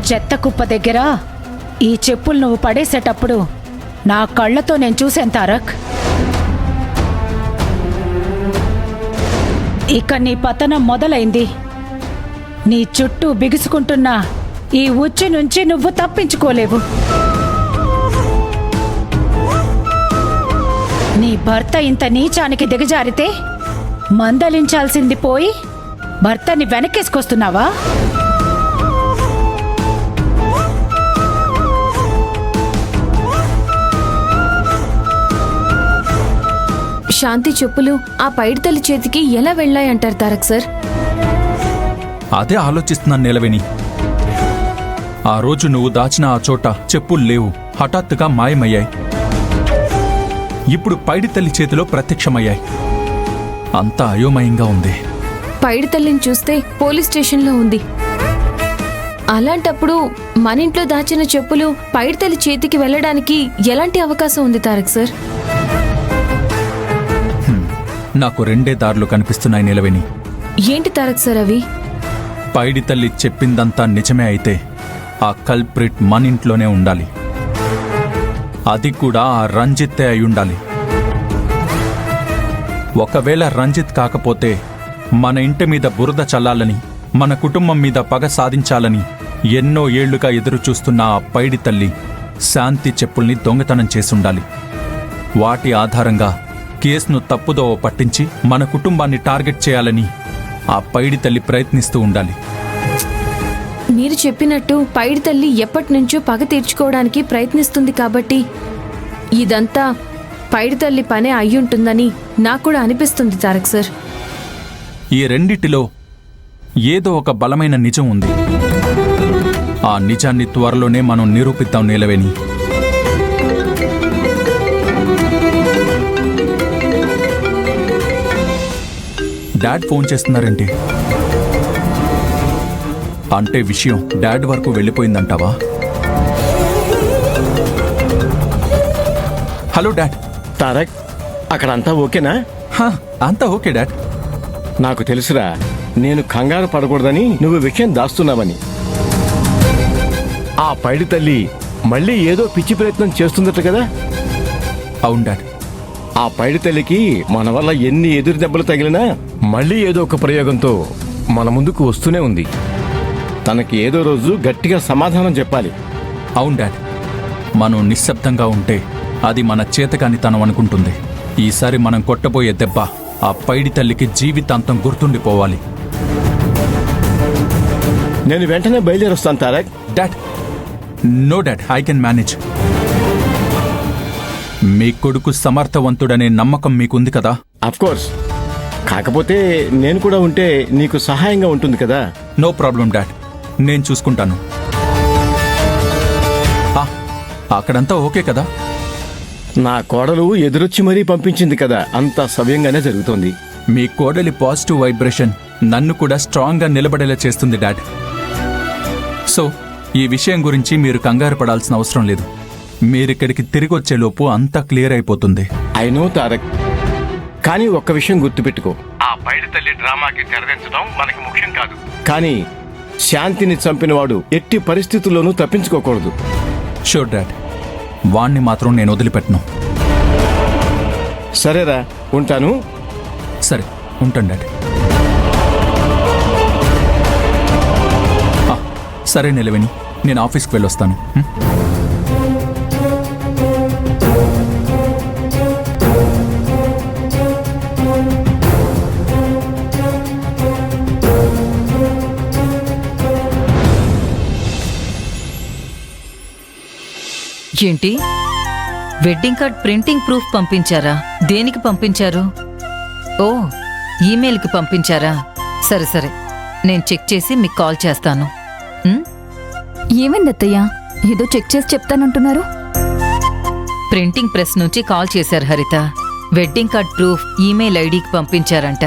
చెత్త కుప్ప దగ్గర ఈ చెప్పులు నువ్వు పడేసేటప్పుడు నా కళ్ళతో నేను చూశాను తారక్. ఇక నీ పతనం మొదలైంది. నీ చుట్టూ బిగుసుకుంటున్న ఈ ఉచ్చు నుంచి నువ్వు తప్పించుకోలేవు. నీ భర్త ఇంత నీచానికి దిగజారితే మందలించాల్సింది పోయి భర్తని వెనకేసుకొస్తున్నావా? శాంతి చెప్పులు ఆ పైడితల్లి చేతికి ఎలా వెళ్ళాయంటారు తారక్ సార్? అదే ఆలోచిస్తున్నాను నీలవేణి. ఆ రోజు నువ్వు దాచిన ఆ చోట చెప్పులు లేవు, హఠాత్తుగా మాయమయ్యాయి. ఇప్పుడు పైడితల్లి చేతిలో ప్రత్యక్షమయ్యాయి. అంతా అయోమయంగా ఉంది. పైడితల్లిని చూస్తే పోలీస్ స్టేషన్లో ఉంది. అలాంటప్పుడు మన ఇంట్లో దాచిన చెప్పులు పైడితల్లి చేతికి వెళ్ళడానికి ఎలాంటి అవకాశం ఉంది తారక్ సార్? నాకు రెండే దారులు కనిపిస్తున్నాయి నీలవేణి. ఏంటి తారక్ సార్ అవి? పైడితల్లి చెప్పిందంతా నిజమే అయితే ఆ కల్ప్రిట్ మన ఇంట్లోనే ఉండాలి. అది కూడా ఆ రంజిత్తే అయ్యుండాలి. ఒకవేళ రంజిత్ కాకపోతే మన ఇంటి మీద బురద చల్లాలని, మన కుటుంబం మీద పగ సాధించాలని ఎన్నో ఏళ్లుగా ఎదురుచూస్తున్న ఆ పైడితల్లి శాంతి చెప్పుల్ని దొంగతనం చేసుండాలి. వాటి ఆధారంగా కేసును తప్పుదోవ పట్టించి మన కుటుంబాన్ని టార్గెట్ చేయాలని ఆ పైడితల్లి ప్రయత్నిస్తూ ఉండాలి. మీరు చెప్పినట్టు పైడితల్లి ఎప్పటినుంచో పగ తీర్చుకోవడానికి ప్రయత్నిస్తుంది కాబట్టి ఇదంతా పైడితల్లి పనే అయ్యుంటుందని నాకు కూడా అనిపిస్తుంది తారక్ సార్. ఈ రెండిటిలో ఏదో ఒక బలమైన నిజం ఉంది. ఆ నిజాన్ని త్వరలోనే మనం నిరూపిద్దాం నీలవేణి. Dad phone చేస్తున్నారేంటి? అంటే విషయం డాడ్ వరకు వెళ్ళిపోయిందంటావా? Hello dad. తారక్, అక్కడంతా ఓకేనా? అంతా ఓకే డాడ్. నాకు తెలుసురా, నేను కంగారు పడకూడదని నువ్వు విషయం దాస్తున్నావని. ఆ పైడి తల్లి మళ్ళీ ఏదో పిచ్చి ప్రయత్నం చేస్తుందట కదా? అవును డాడ్. ఆ పైడి తల్లికి మన వల్ల ఎన్ని ఎదురు దెబ్బలు తగిలినా మళ్ళీ ఏదో ఒక ప్రయోగంతో మన ముందుకు వస్తూనే ఉంది. తనకి ఏదో రోజు గట్టిగా సమాధానం చెప్పాలి. అవును డాడ్. మనం నిశ్శబ్దంగా ఉంటే అది మన చేతకానితనం అనుకుంటుంది. ఈసారి మనం కొట్టబోయే దెబ్బ ఆ పైడి తల్లికి జీవితాంతం గుర్తుండిపోవాలి. నేను వెంటనే బయలుదేరొస్తాను Tarak. Dad, no dad, I can manage. మీ కొడుకు సమర్థవంతుడనే నమ్మకం మీకుంది కదా? అఫ్కోర్స్. కాకపోతే నేను కూడా ఉంటే నీకు సహాయంగా ఉంటుంది కదా? నో ప్రాబ్లం డాడ్, నేను చూసుకుంటాను. అక్కడంతా ఓకే కదా? నా కోడలు ఎదురొచ్చి మరీ పంపించింది కదా, అంతా సవ్యంగానే జరుగుతోంది. మీ కోడలి పాజిటివ్ వైబ్రేషన్ నన్ను కూడా స్ట్రాంగ్గా నిలబడేలా చేస్తుంది డాడ్. సో ఈ విషయం గురించి మీరు కంగారు పడాల్సిన అవసరం లేదు. మీరిక్కడికి తిరిగి వచ్చేలోపు అంతా క్లియర్ అయిపోతుంది. ఐ నో తారక్, కానీ ఒక్క విషయం గుర్తుపెట్టుకో. ఆ పైడి తల్లి డ్రామాకి తెరదించడం మనకి ముఖ్యం కాదు, కానీ శాంతిని చంపినవాడు ఎట్టి పరిస్థితుల్లోనూ తప్పించుకోకూడదు. షూర్ డాడ్, వాణ్ణి మాత్రం నేను వదిలిపెట్టను. సరేరా, ఉంటాను. సరే, ఉంటాను డాడ్. సరే నిలవేణి, నేను ఆఫీస్కి వెళ్ళొస్తాను. ఏంటి, వెడ్డింగ్ కార్డ్ ప్రింటింగ్ ప్రూఫ్ పంపించారా? దేనికి పంపించారు? ఓ, ఈమెయిల్కి పంపించారా? సరే సరే, నేను చెక్ చేసి మీకు కాల్ చేస్తాను. ఏమైందత్తయ్య, ఏదో చెక్ చేసి చెప్తానంటున్నారు? ప్రింటింగ్ ప్రెస్ నుంచి కాల్ చేశారు హరిత. వెడ్డింగ్ కార్డ్ ప్రూఫ్ ఈమెయిల్ ఐడికి పంపించారంట.